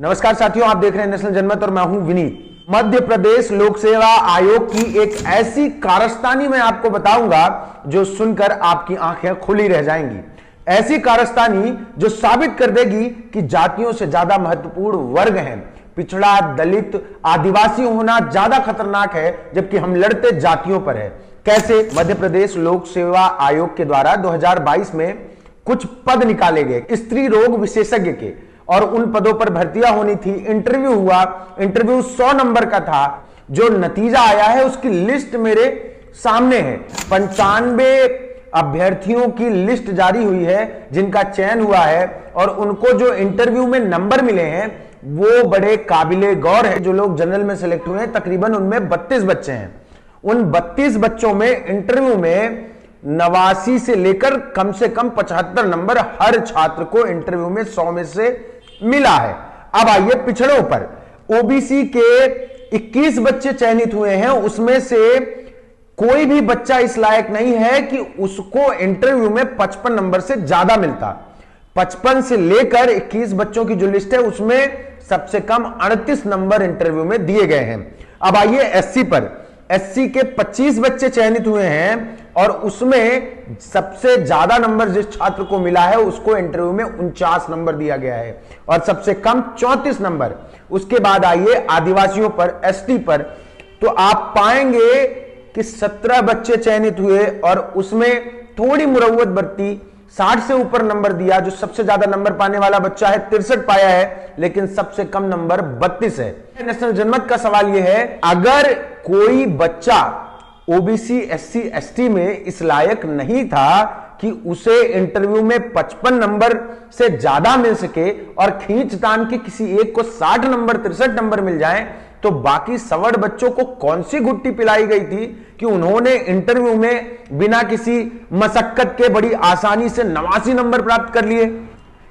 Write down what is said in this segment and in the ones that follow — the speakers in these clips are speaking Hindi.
नमस्कार साथियों, आप देख रहे हैं नेशनल जनमत और मैं हूं विनीत। मध्य प्रदेश लोक सेवा आयोग की एक ऐसी कारस्तानी मैं आपको बताऊंगा जो सुनकर आपकी आंखें खुली रह जाएंगी। ऐसी कारस्तानी जो साबित कर देगी कि जातियों से ज्यादा महत्वपूर्ण वर्ग है, पिछड़ा, दलित, आदिवासी होना ज्यादा खतरनाक है, जबकि हम लड़ते जातियों पर है। कैसे? मध्य प्रदेश लोक सेवा आयोग के द्वारा 2022 में कुछ पद निकाले गए स्त्री रोग विशेषज्ञ के, और उन पदों पर भर्तियां होनी थी। इंटरव्यू हुआ, इंटरव्यू 100 नंबर का था। जो नतीजा आया है उसकी लिस्ट मेरे सामने है। 95 अभ्यर्थियों की लिस्ट जारी हुई है जिनका चयन हुआ है, और उनको जो इंटरव्यू में नंबर मिले हैं वो बड़े काबिले गौर है। जो लोग जनरल में सिलेक्ट हुए हैं तकरीबन उनमें 32 बच्चे हैं। उन 32 बच्चों में इंटरव्यू में 89 से लेकर कम से कम 75 नंबर हर छात्र को इंटरव्यू में 100 में से मिला है। अब आइए पिछड़ों पर। ओबीसी के 21 बच्चे चयनित हुए हैं, उसमें से कोई भी बच्चा इस लायक नहीं है कि उसको इंटरव्यू में 55 नंबर से ज्यादा मिलता। 55 से लेकर 21 बच्चों की जो लिस्ट है उसमें सबसे कम 38 नंबर इंटरव्यू में दिए गए हैं। अब आइए एससी पर। एससी के 25 बच्चे चयनित हुए हैं और उसमें सबसे ज्यादा नंबर जिस छात्र को मिला है उसको इंटरव्यू में 49 नंबर दिया गया है, और सबसे कम 34 नंबर। उसके बाद आइए आदिवासियों पर, एसटी पर, तो आप पाएंगे कि 17 बच्चे चयनित हुए और उसमें थोड़ी मुरव्वत बरती, 60 से ऊपर नंबर दिया। जो सबसे ज्यादा नंबर पाने वाला बच्चा है 63 पाया है, लेकिन सबसे कम नंबर 32 है। नेशनल जनमत का सवाल यह है, अगर कोई बच्चा ओबीसी, एससी, एसटी में इस लायक नहीं था कि उसे इंटरव्यू में 55 नंबर से ज्यादा मिल सके और खींचतान के किसी एक को 60 नंबर, 63 नंबर मिल जाएं, तो बाकी सवर्ण बच्चों को कौन सी गुट्टी पिलाई गई थी कि उन्होंने इंटरव्यू में बिना किसी मशक्कत के बड़ी आसानी से 89 नंबर प्राप्त कर लिए?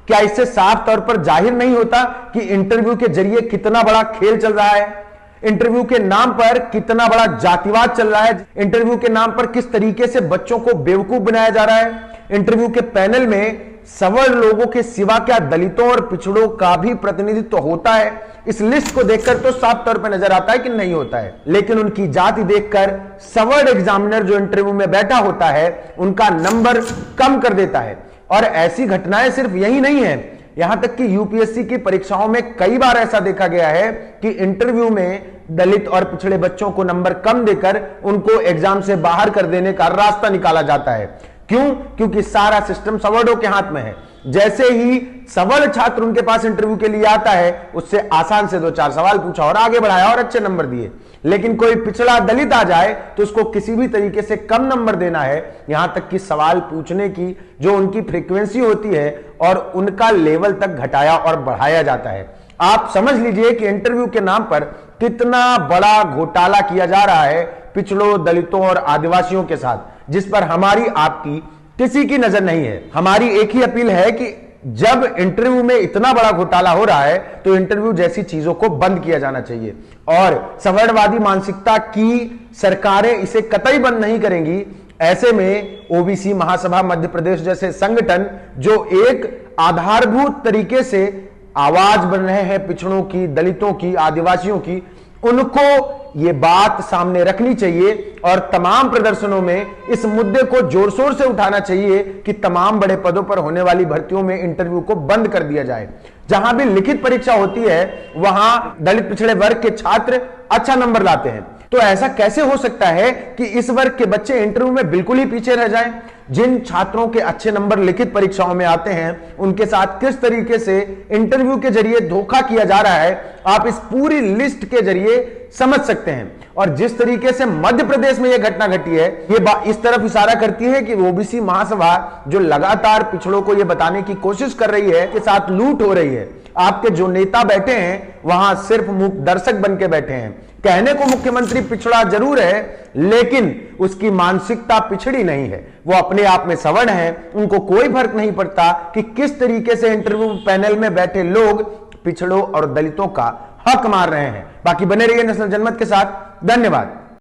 क्या इससे साफ तौर पर जाहिर नहीं होता कि इंटरव्यू के जरिए कितना बड़ा खेल चल रहा है? इंटरव्यू के नाम पर कितना बड़ा जातिवाद चल रहा है? इंटरव्यू के नाम पर किस तरीके से बच्चों को बेवकूफ बनाया जा रहा है? इंटरव्यू के पैनल में सवर्ण लोगों के सिवा क्या दलितों और पिछड़ों का भी प्रतिनिधित्व होता है? इस लिस्ट को देखकर तो साफ तौर पर नजर आता है कि नहीं होता है, लेकिन उनकी जाति देखकर सवर्ण एग्जामिनर जो इंटरव्यू में बैठा होता है उनका नंबर कम कर देता है। और ऐसी घटनाएं सिर्फ यही नहीं है, यहां तक कि यूपीएससी की परीक्षाओं में कई बार ऐसा देखा गया है कि इंटरव्यू में दलित और पिछड़े बच्चों को नंबर कम देकर उनको एग्जाम से बाहर कर देने का रास्ता निकाला जाता है। क्यों? क्योंकि सारा सिस्टम सवर्णों के हाथ में है। जैसे ही सवर्ण छात्र उनके पास इंटरव्यू के लिए आता है, उससे आसान से 2-4 सवाल पूछा और आगे बढ़ाया और अच्छे नंबर दिए। लेकिन कोई पिछड़ा दलित आ जाए तो उसको किसी भी तरीके से कम नंबर देना है, यहां तक कि सवाल पूछने की जो उनकी फ्रीक्वेंसी होती है और उनका लेवल तक घटाया और बढ़ाया जाता है। आप समझ लीजिए कि इंटरव्यू के नाम पर कितना बड़ा घोटाला किया जा रहा है पिछड़ों, दलितों और आदिवासियों के साथ, जिस पर हमारी, आपकी, किसी की नजर नहीं है। हमारी एक ही अपील है कि जब इंटरव्यू में इतना बड़ा घोटाला हो रहा है तो इंटरव्यू जैसी चीजों को बंद किया जाना चाहिए, और सवर्णवादी मानसिकता की सरकारें इसे कतई बंद नहीं करेंगी। ऐसे में ओबीसी महासभा मध्य प्रदेश जैसे संगठन जो एक आधारभूत तरीके से आवाज बन रहे हैं पिछड़ों की, दलितों की, आदिवासियों की, उनको ये बात सामने रखनी चाहिए और तमाम प्रदर्शनों में इस मुद्दे को जोर शोर से उठाना चाहिए कि तमाम बड़े पदों पर होने वाली भर्तियों में इंटरव्यू को बंद कर दिया जाए। जहां भी लिखित परीक्षा होती है वहां दलित पिछड़े वर्ग के छात्र अच्छा नंबर लाते हैं, तो ऐसा कैसे हो सकता है कि इस वर्ग के बच्चे इंटरव्यू में बिल्कुल ही पीछे रह जाएं? जिन छात्रों के अच्छे नंबर लिखित परीक्षाओं में आते हैं उनके साथ किस तरीके से इंटरव्यू के जरिए धोखा किया जा रहा है आप इस पूरी लिस्ट के जरिए समझ सकते हैं। और जिस तरीके से मध्य प्रदेश में यह घटना घटी है, ये इस तरफ इशारा करती है कि ओबीसी महासभा जो लगातार पिछड़ों को यह बताने की कोशिश कर रही है कि साथ लूट हो रही है। आपके जो नेता बैठे हैं वहां सिर्फ मूक दर्शक बन के बैठे हैं। कहने को मुख्यमंत्री पिछड़ा जरूर है, लेकिन उसकी मानसिकता पिछड़ी नहीं है। वो अपने आप में सवर्ण है, उनको कोई फर्क नहीं पड़ता कि किस तरीके से इंटरव्यू पैनल में बैठे लोग पिछड़ों और दलितों का हक मार रहे हैं। बाकी बने रहिए नेशनल जनमत के साथ। धन्यवाद।